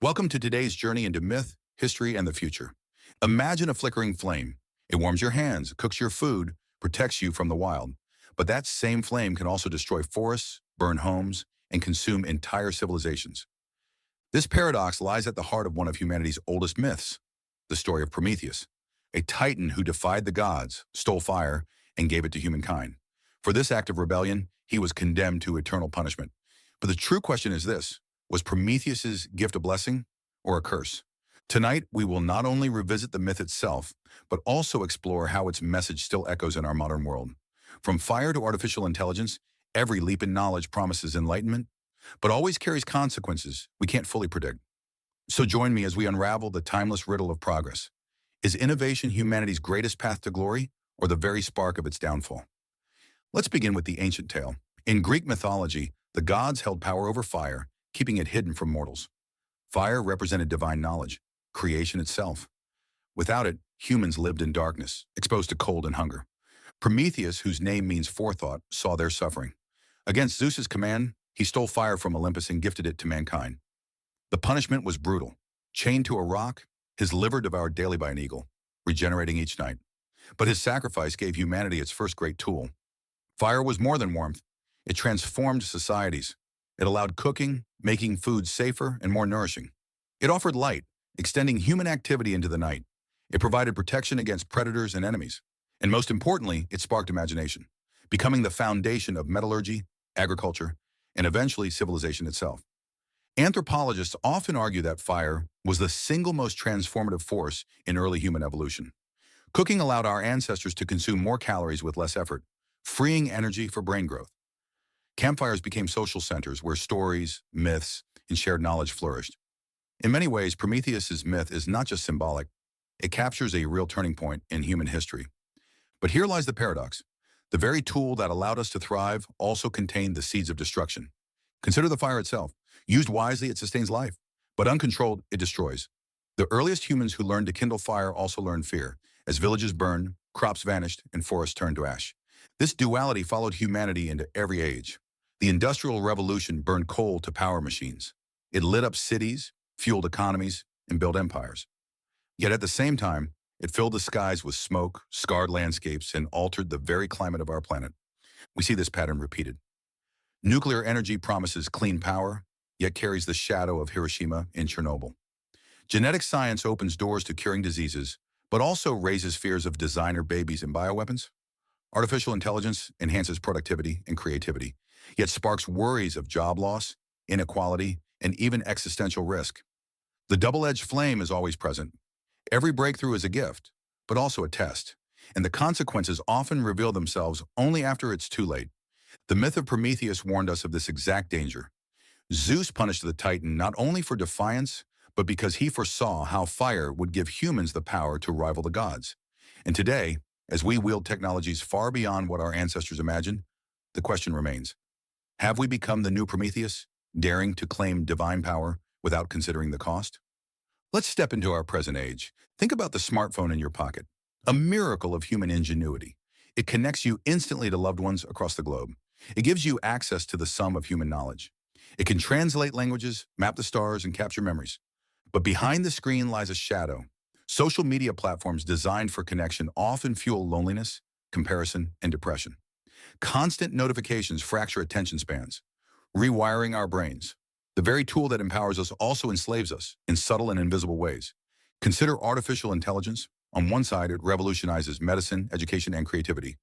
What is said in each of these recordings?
Welcome to today's journey into myth, history, and the future. Imagine a flickering flame. It warms your hands, cooks your food, protects you from the wild. But that same flame can also destroy forests, burn homes, and consume entire civilizations. This paradox lies at the heart of one of humanity's oldest myths, the story of Prometheus, a titan who defied the gods, stole fire, and gave it to humankind. For this act of rebellion, he was condemned to eternal punishment. But the true question is this: was Prometheus's gift a blessing or a curse? Tonight, we will not only revisit the myth itself, but also explore how its message still echoes in our modern world. From fire to artificial intelligence, every leap in knowledge promises enlightenment, but always carries consequences we can't fully predict. So join me as we unravel the timeless riddle of progress. Is innovation humanity's greatest path to glory, or the very spark of its downfall? Let's begin with the ancient tale. In Greek mythology, the gods held power over fire, keeping it hidden from mortals. Fire represented divine knowledge, creation itself. Without it, humans lived in darkness, exposed to cold and hunger. Prometheus, whose name means forethought, saw their suffering. Against Zeus's command, he stole fire from Olympus and gifted it to mankind. The punishment was brutal. Chained to a rock, his liver devoured daily by an eagle, regenerating each night. But his sacrifice gave humanity its first great tool. Fire was more than warmth. It transformed societies. It allowed cooking, making food safer and more nourishing. It offered light, extending human activity into the night. It provided protection against predators and enemies. And most importantly, it sparked imagination, becoming the foundation of metallurgy, agriculture, and eventually civilization itself. Anthropologists often argue that fire was the single most transformative force in early human evolution. Cooking allowed our ancestors to consume more calories with less effort, freeing energy for brain growth. Campfires became social centers where stories, myths, and shared knowledge flourished. In many ways, Prometheus's myth is not just symbolic. It captures a real turning point in human history. But here lies the paradox. The very tool that allowed us to thrive also contained the seeds of destruction. Consider the fire itself. Used wisely, it sustains life, but uncontrolled, it destroys. The earliest humans who learned to kindle fire also learned fear. As villages burned, crops vanished, and forests turned to ash. This duality followed humanity into every age. The Industrial Revolution burned coal to power machines. It lit up cities, fueled economies, and built empires. Yet at the same time, it filled the skies with smoke, scarred landscapes, and altered the very climate of our planet. We see this pattern repeated. Nuclear energy promises clean power, yet carries the shadow of Hiroshima and Chernobyl. Genetic science opens doors to curing diseases, but also raises fears of designer babies and bioweapons. Artificial intelligence enhances productivity and creativity, yet sparks worries of job loss, inequality, and even existential risk. The double-edged flame is always present. Every breakthrough is a gift, but also a test, and the consequences often reveal themselves only after it's too late. The myth of Prometheus warned us of this exact danger. Zeus punished the Titan not only for defiance, but because he foresaw how fire would give humans the power to rival the gods. And today, as we wield technologies far beyond what our ancestors imagined, the question remains: have we become the new Prometheus, daring to claim divine power without considering the cost? Let's step into our present age. Think about the smartphone in your pocket, a miracle of human ingenuity. It connects you instantly to loved ones across the globe. It gives you access to the sum of human knowledge. It can translate languages, map the stars, and capture memories. But behind the screen lies a shadow. Social media platforms designed for connection often fuel loneliness, comparison, and depression. Constant notifications fracture attention spans, rewiring our brains. The very tool that empowers us also enslaves us in subtle and invisible ways. Consider artificial intelligence. On one side, it revolutionizes medicine, education, and creativity.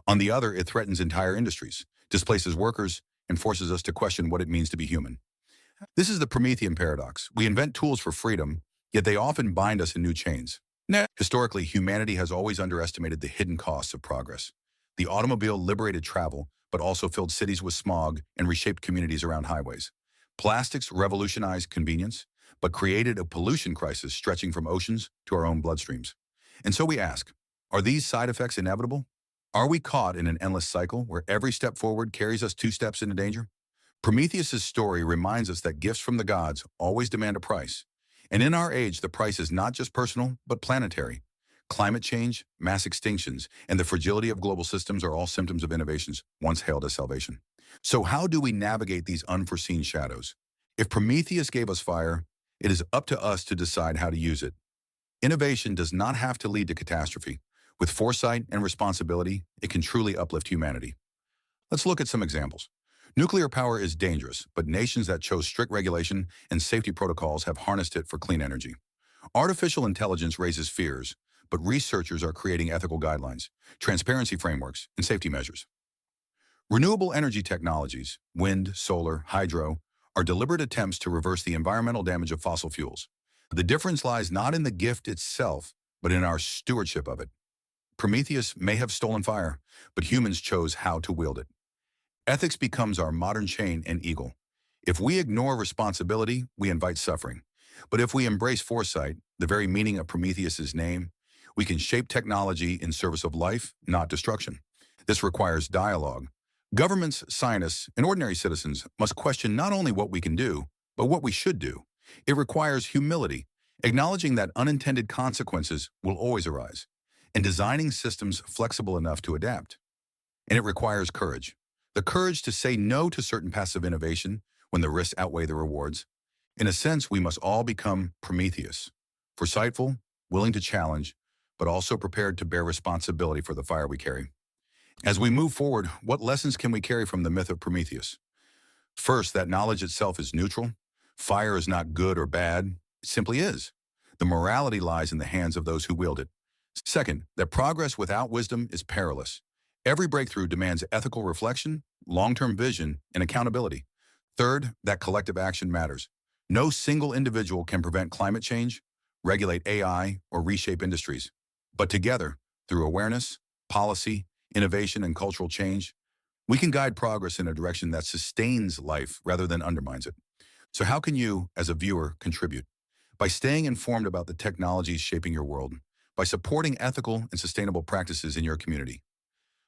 On the other, it threatens entire industries, displaces workers, and forces us to question what it means to be human. This is the Promethean paradox. We invent tools for freedom, yet they often bind us in new chains. Historically, humanity has always underestimated the hidden costs of progress. The automobile liberated travel, but also filled cities with smog and reshaped communities around highways. Plastics revolutionized convenience, but created a pollution crisis stretching from oceans to our own bloodstreams. And so we ask, are these side effects inevitable? Are we caught in an endless cycle where every step forward carries us 2 steps into danger? Prometheus' story reminds us that gifts from the gods always demand a price. And in our age, the price is not just personal, but planetary. Climate change, mass extinctions, and the fragility of global systems are all symptoms of innovations once hailed as salvation. So how do we navigate these unforeseen shadows? If Prometheus gave us fire, It is up to us to decide how to use it. Innovation does not have to lead to catastrophe. With foresight and responsibility, it can truly uplift humanity. Let's look at some examples. Nuclear power is dangerous, but nations that chose strict regulation and safety protocols have harnessed it for clean energy. Artificial intelligence raises fears, but researchers are creating ethical guidelines, transparency frameworks, and safety measures. Renewable energy technologies, wind, solar, hydro, are deliberate attempts to reverse the environmental damage of fossil fuels. The difference lies not in the gift itself, but in our stewardship of it. Prometheus may have stolen fire, but humans chose how to wield it. Ethics becomes our modern chain and eagle. If we ignore responsibility, we invite suffering. But if we embrace foresight, the very meaning of Prometheus's name, we can shape technology in service of life, not destruction. This requires dialogue. Governments, scientists, and ordinary citizens must question not only what we can do, but what we should do. It requires humility, acknowledging that unintended consequences will always arise, and designing systems flexible enough to adapt. And it requires courage. The courage to say no to certain passive innovation when the risks outweigh the rewards. In a sense, we must all become Prometheus, foresightful, willing to challenge, but also prepared to bear responsibility for the fire we carry. As we move forward, what lessons can we carry from the myth of Prometheus? First, that knowledge itself is neutral. Fire is not good or bad, it simply is. The morality lies in the hands of those who wield it. Second, that progress without wisdom is perilous. Every breakthrough demands ethical reflection, long-term vision, and accountability. Third, that collective action matters. No single individual can prevent climate change, regulate AI, or reshape industries. But together, through awareness, policy, innovation, and cultural change, we can guide progress in a direction that sustains life rather than undermines it. So how can you, as a viewer, contribute? By staying informed about the technologies shaping your world, by supporting ethical and sustainable practices in your community,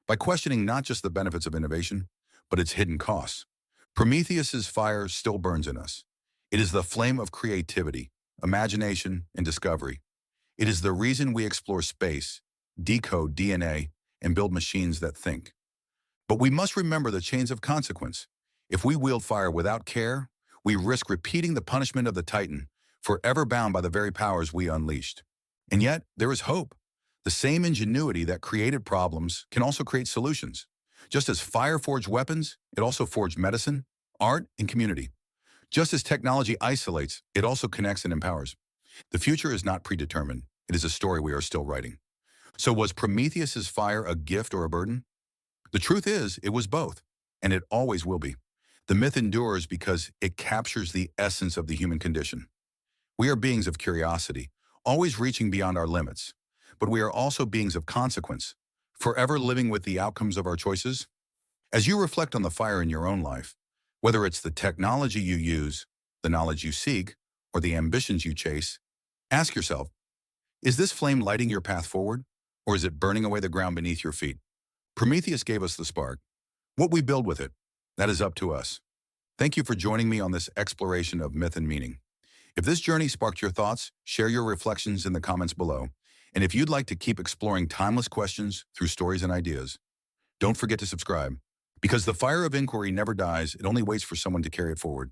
by questioning not just the benefits of innovation, but its hidden costs. Prometheus's fire still burns in us. It is the flame of creativity, imagination, and discovery. It is the reason we explore space, decode DNA, and build machines that think. But we must remember the chains of consequence. If we wield fire without care, we risk repeating the punishment of the Titan, forever bound by the very powers we unleashed. And yet, there is hope. The same ingenuity that created problems can also create solutions. Just as fire forged weapons, it also forged medicine, art, and community. Just as technology isolates, it also connects and empowers. The future is not predetermined. It is a story we are still writing. So was Prometheus's fire a gift or a burden? The truth is, it was both, and it always will be. The myth endures because it captures the essence of the human condition. We are beings of curiosity, always reaching beyond our limits. But we are also beings of consequence, forever living with the outcomes of our choices. As you reflect on the fire in your own life, whether it's the technology you use, the knowledge you seek, or the ambitions you chase, ask yourself, is this flame lighting your path forward, or is it burning away the ground beneath your feet? Prometheus gave us the spark. What we build with it, that is up to us. Thank you for joining me on this exploration of myth and meaning. If this journey sparked your thoughts, share your reflections in the comments below. And if you'd like to keep exploring timeless questions through stories and ideas, don't forget to subscribe. Because the fire of inquiry never dies, it only waits for someone to carry it forward.